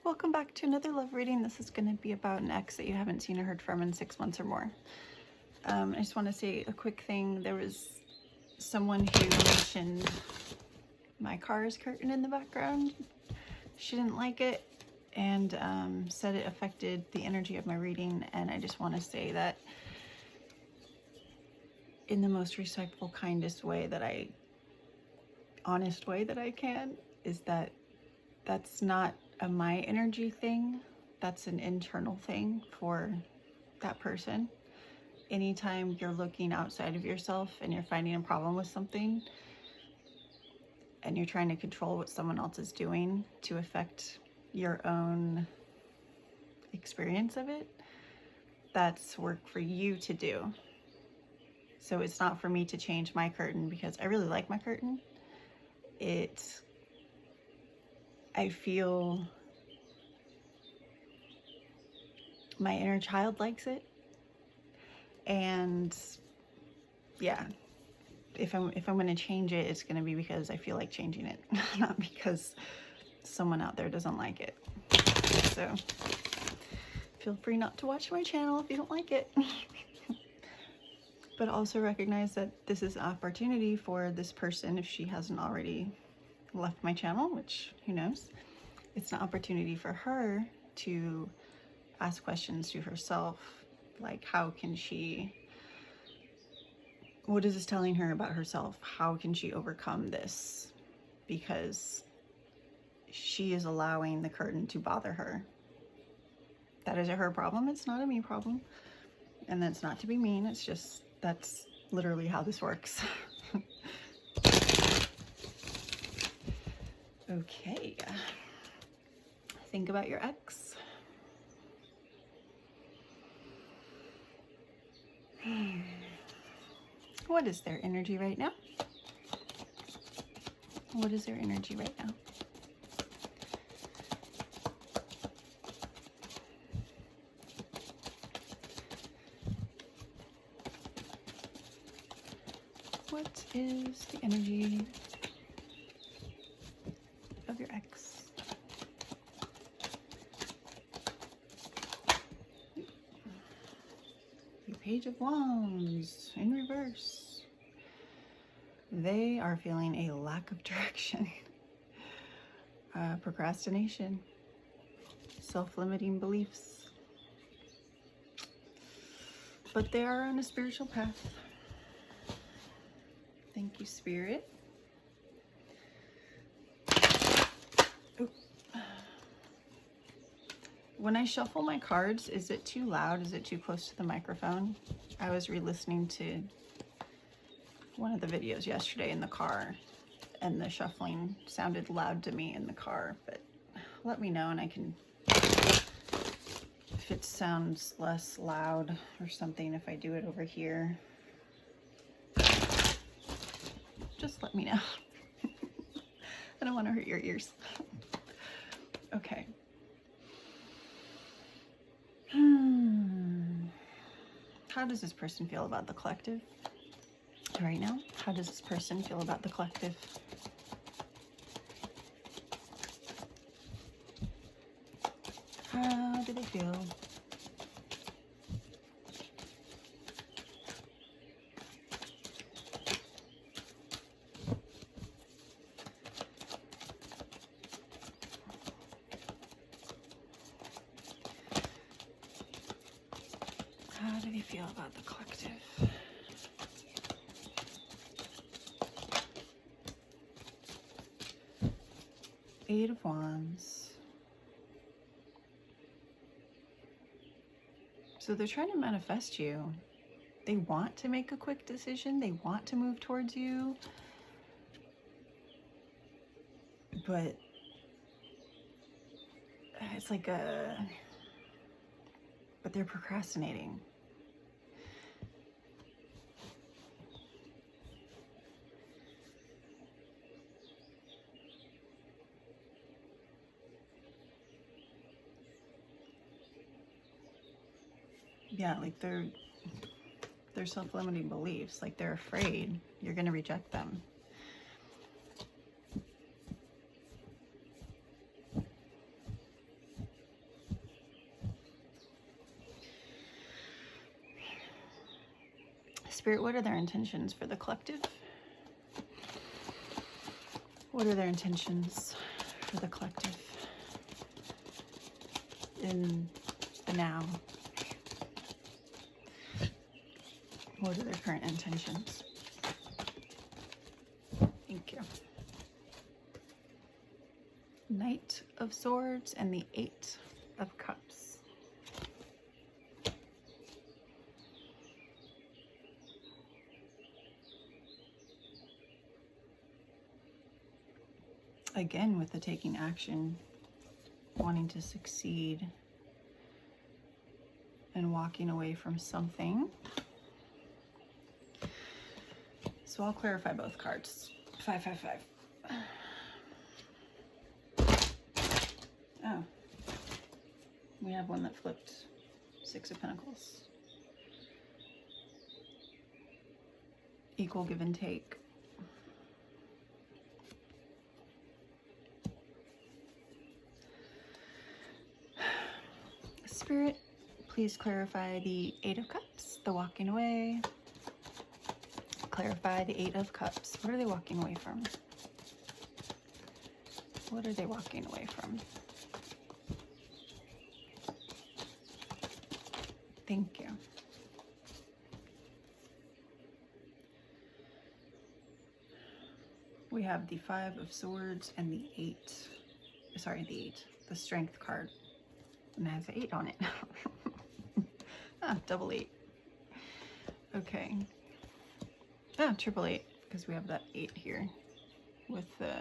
Welcome back to another love reading. This is going to be about an ex that you haven't seen or heard from in 6 months or more. I just want to say a quick thing. There was someone who mentioned my car's curtain in the background. She didn't like it and said it affected the energy of my reading. And I just want to say that in the most respectful, kindest way that honest way that I can, is that that's not a my energy thing. That's an internal thing for that person. Anytime you're looking outside of yourself and you're finding a problem with something and you're trying to control what someone else is doing to affect your own experience of it, that's work for you to do. So it's not for me to change my curtain, because I really like my curtain. I feel my inner child likes it, and yeah, if I'm going to change it, it's going to be because I feel like changing it, not because someone out there doesn't like it. So feel free not to watch my channel if you don't like it. But also recognize that this is an opportunity for this person, if she hasn't already left my channel, which who knows, it's an opportunity for her to ask questions to herself, like what is this telling her about herself? How can she overcome this? Because she is allowing the curtain to bother her. That is a her problem, it's not a me problem. And that's not to be mean, it's just, that's literally how this works. Okay, think about your ex. What is their energy right now? What is their energy right now? What is the energy of your ex? The Page of Wands in reverse. They are feeling a lack of direction, procrastination, self-limiting beliefs, but they are on a spiritual path. Thank you, Spirit. Ooh. When I shuffle my cards, is it too loud? Is it too close to the microphone? I was re-listening to one of the videos yesterday in the car, and the shuffling sounded loud to me in the car, but let me know and I can, if it sounds less loud or something, if I do it over here, just let me know. I don't want to hurt your ears. Okay. How does this person feel about the collective right now? How does this person feel about the collective? How do they feel? How do they feel about the collective? Eight of Wands. So they're trying to manifest you. They want to make a quick decision. They want to move towards you. But it's like but they're procrastinating. Yeah, like they're self-limiting beliefs, like they're afraid you're going to reject them. Spirit, what are their intentions for the collective? What are their intentions for the collective in the now? What are their current intentions? Thank you. Knight of Swords and the Eight of Cups. Again, with the taking action, wanting to succeed, and walking away from something. So I'll clarify both cards. 555. Oh, we have one that flipped. 6 of Pentacles. Equal give and take. Spirit, please clarify the 8 of Cups, the walking away. Clarify the 8 of Cups. What are they walking away from? What are they walking away from? Thank you. We have the 5 of Swords and the 8. Sorry, the Strength card. And it has an 8 on it. Ah, double 8. Okay. Ah, triple 8, because we have that 8 here with the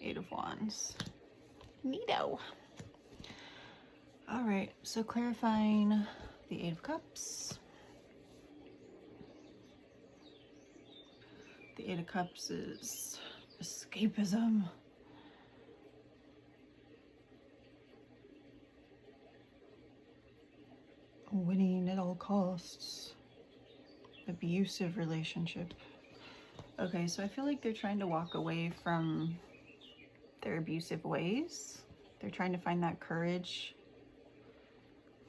8 of Wands. Neato. All right, so clarifying the 8 of Cups. The 8 of Cups is escapism. Winning at all costs. Abusive relationship. Okay, so I feel like they're trying to walk away from their abusive ways. They're trying to find that courage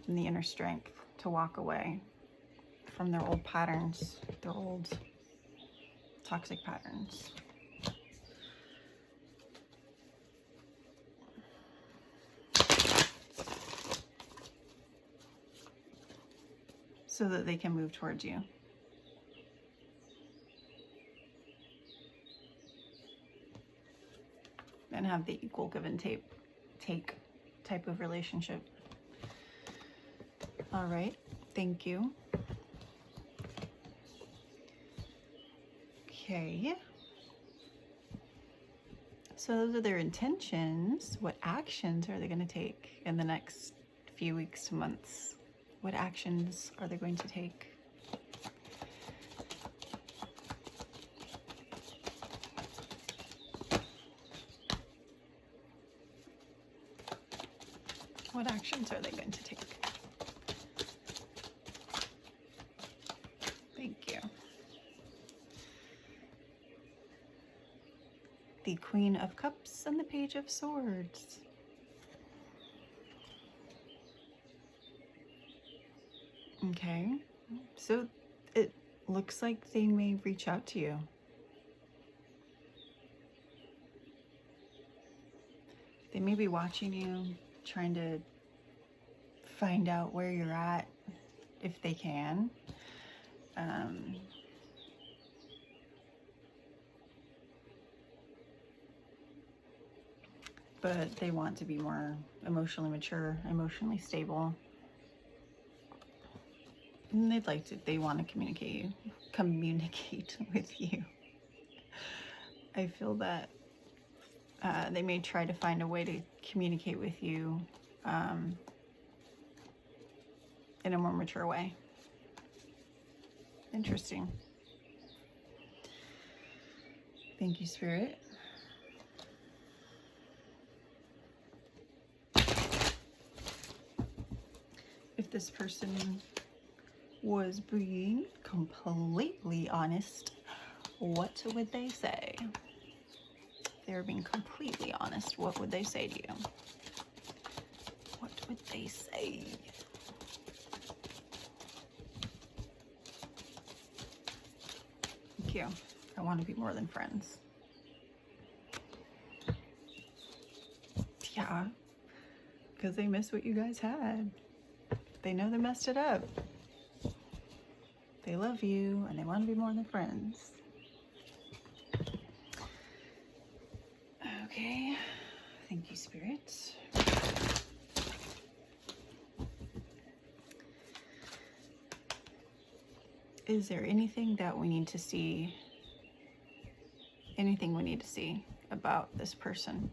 and the inner strength to walk away from their old patterns, their old toxic patterns. So that they can move towards you. And have the equal give and take type of relationship. All right, thank you. Okay. So those are their intentions. What actions are they going to take in the next few weeks to months? What actions are they going to take? What actions are they going to take? Thank you. The Queen of Cups and the Page of Swords. Okay, so it looks like they may reach out to you. They may be watching you, trying to find out where you're at, if they can. But they want to be more emotionally mature, emotionally stable. And they want to communicate with you. I feel that they may try to find a way to communicate with you in a more mature way. Interesting. Thank you, Spirit. If this person was being completely honest, what would they say? If they were being completely honest, what would they say to you? What would they say? Thank you. I want to be more than friends. Yeah, because they miss what you guys had. They know they messed it up. They love you and they want to be more than friends. Okay, thank you, spirits. Is there anything that we need to see? Anything we need to see about this person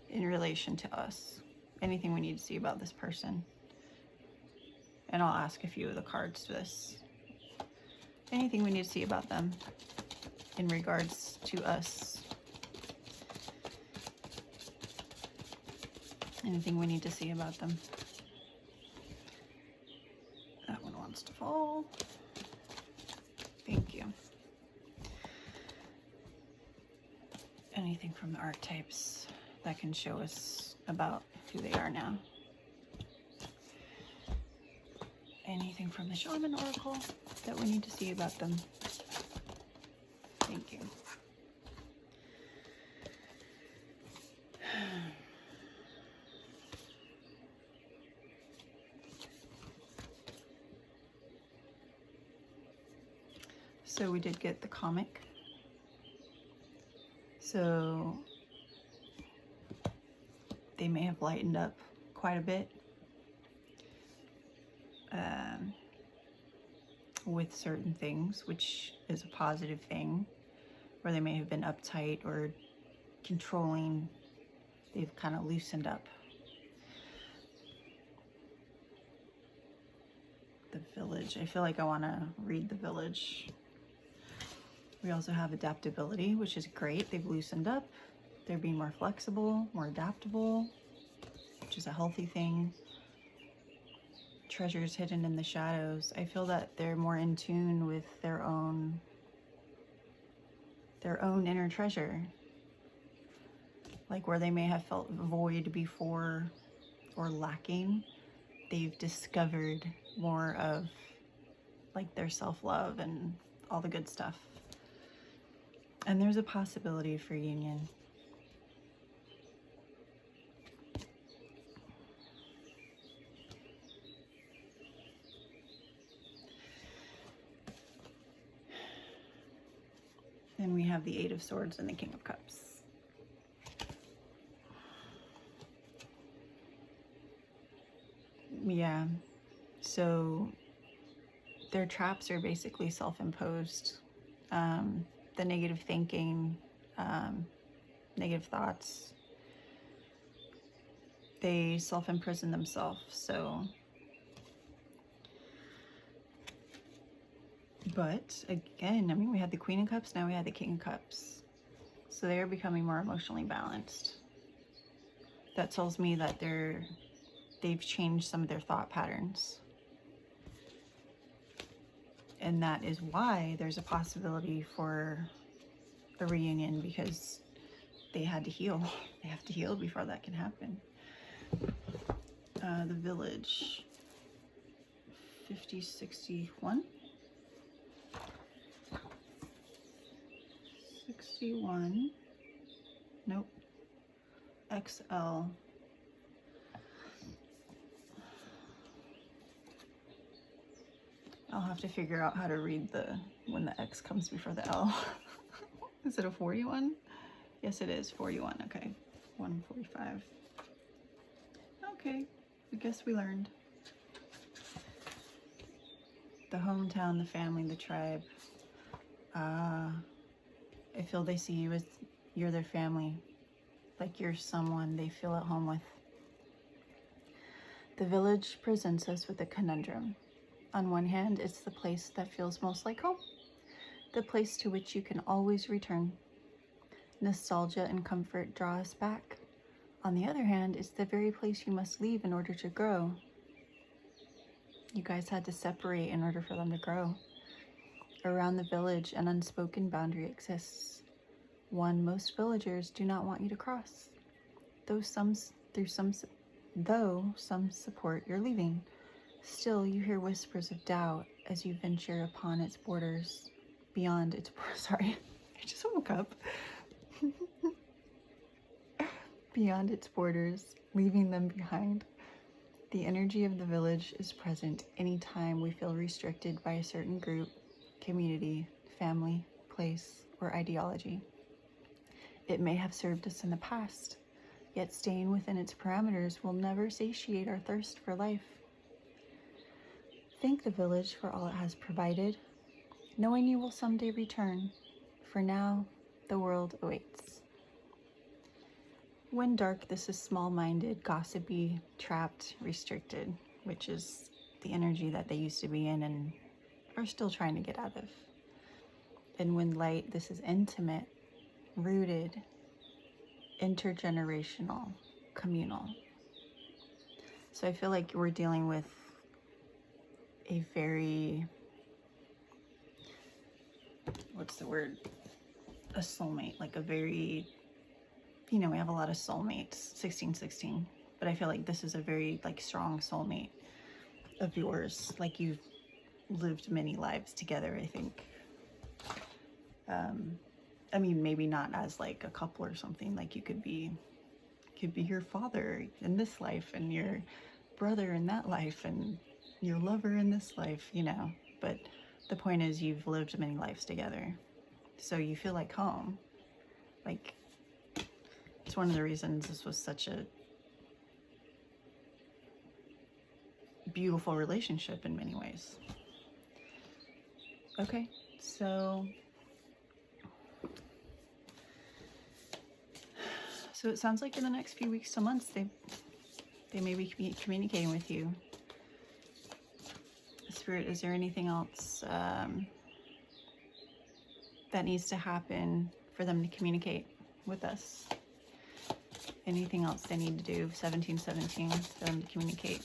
in relation to us? Anything we need to see about this person? And I'll ask a few of the cards to this. Anything we need to see about them in regards to us? Anything we need to see about them? That one wants to fall. Thank you. Anything from the archetypes that can show us about who they are now? Anything from the Shaman Oracle that we need to see about them? Thank you. So we did get the comic. So they may have lightened up quite a bit with certain things, which is a positive thing, or they may have been uptight or controlling. They've kind of loosened up. The Village. I feel like I want to read the Village. We also have adaptability, which is great. They've loosened up. They're being more flexible, more adaptable, which is a healthy thing. Treasures hidden in the shadows. I feel that they're more in tune with their own inner treasure. Like where they may have felt void before or lacking, they've discovered more of like their self-love and all the good stuff. And there's a possibility for union. Then we have the Eight of Swords and the King of Cups. Yeah, so their traps are basically self-imposed. The negative thinking, negative thoughts, they self-imprison themselves. So, but again, I mean, we had the Queen of Cups, now we had the King of Cups. So they are becoming more emotionally balanced. That tells me that they've changed some of their thought patterns. And that is why there's a possibility for a reunion, because they had to heal. They have to heal before that can happen. The Village. 5061. 61. Nope. XL. I'll have to figure out how to read when the X comes before the L. Is it a 41? Yes, it is 41. Okay, 145. Okay, I guess we learned. The hometown, the family, the tribe. I feel they see you as you're their family, like you're someone they feel at home with. The Village presents us with a conundrum. On one hand, it's the place that feels most like home, the place to which you can always return. Nostalgia and comfort draw us back. On the other hand, it's the very place you must leave in order to grow. You guys had to separate in order for them to grow. Around the Village, an unspoken boundary exists. One most villagers do not want you to cross. Though some support your leaving, Still, you hear whispers of doubt as you venture upon its borders, beyond its sorry, I just woke up. Beyond its borders, leaving them behind. The energy of the village is present anytime we feel restricted by a certain group, community, family, place, or ideology. It may have served us in the past, yet staying within its parameters will never satiate our thirst for life. Thank the village for all it has provided, knowing you will someday return. For now, the world awaits. When dark, this is small-minded, gossipy, trapped, restricted, which is the energy that they used to be in and are still trying to get out of. And when light, this is intimate, rooted, intergenerational, communal. So I feel like we're dealing with a very, what's the word? A soulmate, like a very, you know, we have a lot of soulmates, 1616, but I feel like this is a very like strong soulmate of yours. Like you've lived many lives together, I think. I mean, maybe not as like a couple or something, like you could be your father in this life and your brother in that life and your lover in this life, you know, but the point is you've lived many lives together. So you feel like home. Like, it's one of the reasons this was such a beautiful relationship in many ways. Okay, so it sounds like in the next few weeks to months, they may be communicating with you. Spirit, is there anything else that needs to happen for them to communicate with us? Anything else they need to do, 1717, for them to communicate?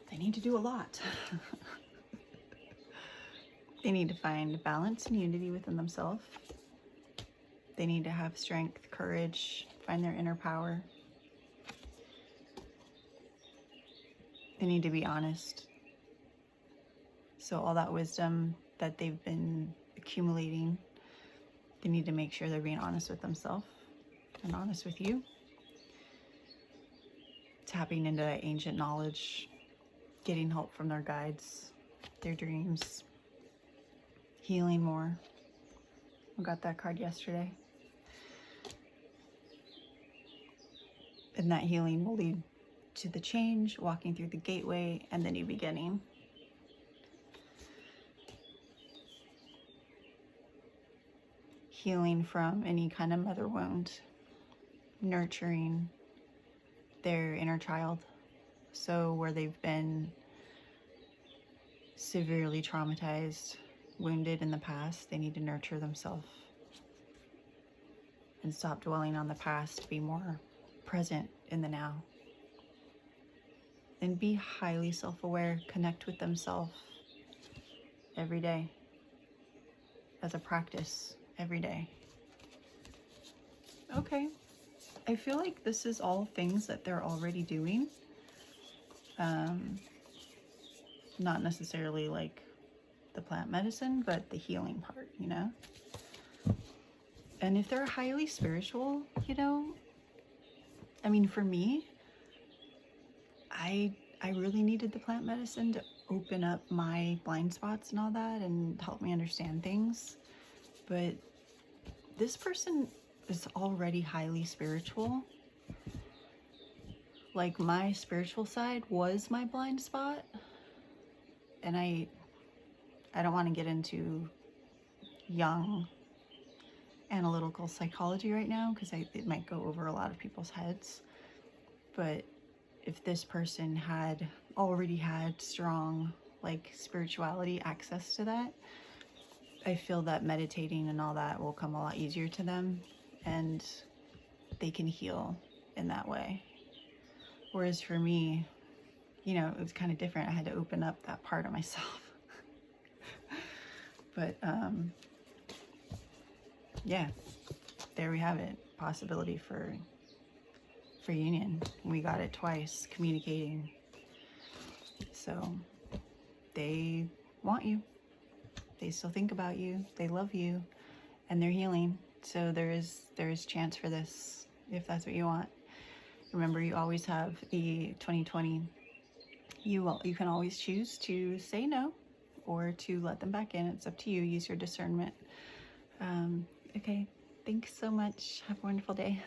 They need to do a lot. They need to find balance and unity within themselves. They need to have strength, courage, find their inner power. They need to be honest. So all that wisdom that they've been accumulating, they need to make sure they're being honest with themselves and honest with you. Tapping into that ancient knowledge, getting help from their guides, their dreams, healing more. I got that card yesterday. And that healing will lead to the change, walking through the gateway, and the new beginning. Healing from any kind of mother wound, nurturing their inner child. So where they've been severely traumatized, wounded in the past, they need to nurture themselves and stop dwelling on the past, be more present in the now. And be highly self-aware, connect with themselves every day as a practice every day. Okay, I feel like this is all things that they're already doing. Not necessarily like the plant medicine, but the healing part, you know? And if they're highly spiritual, you know, I mean, for me, I really needed the plant medicine to open up my blind spots and all that and help me understand things. But this person is already highly spiritual. Like, my spiritual side was my blind spot. And I don't want to get into young analytical psychology right now because it might go over a lot of people's heads. But if this person had already had strong, like, spirituality access to that, I feel that meditating and all that will come a lot easier to them, and they can heal in that way. Whereas for me, you know, it was kind of different. I had to open up that part of myself. But yeah, there we have it. Possibility for for union. We got it twice, communicating. So they want you. They still think about you. They love you, and they're healing. So there is chance for this if that's what you want. Remember, you always have the 2020. You can always choose to say no or to let them back in. It's up to you. Use your discernment. Okay. Thanks so much. Have a wonderful day.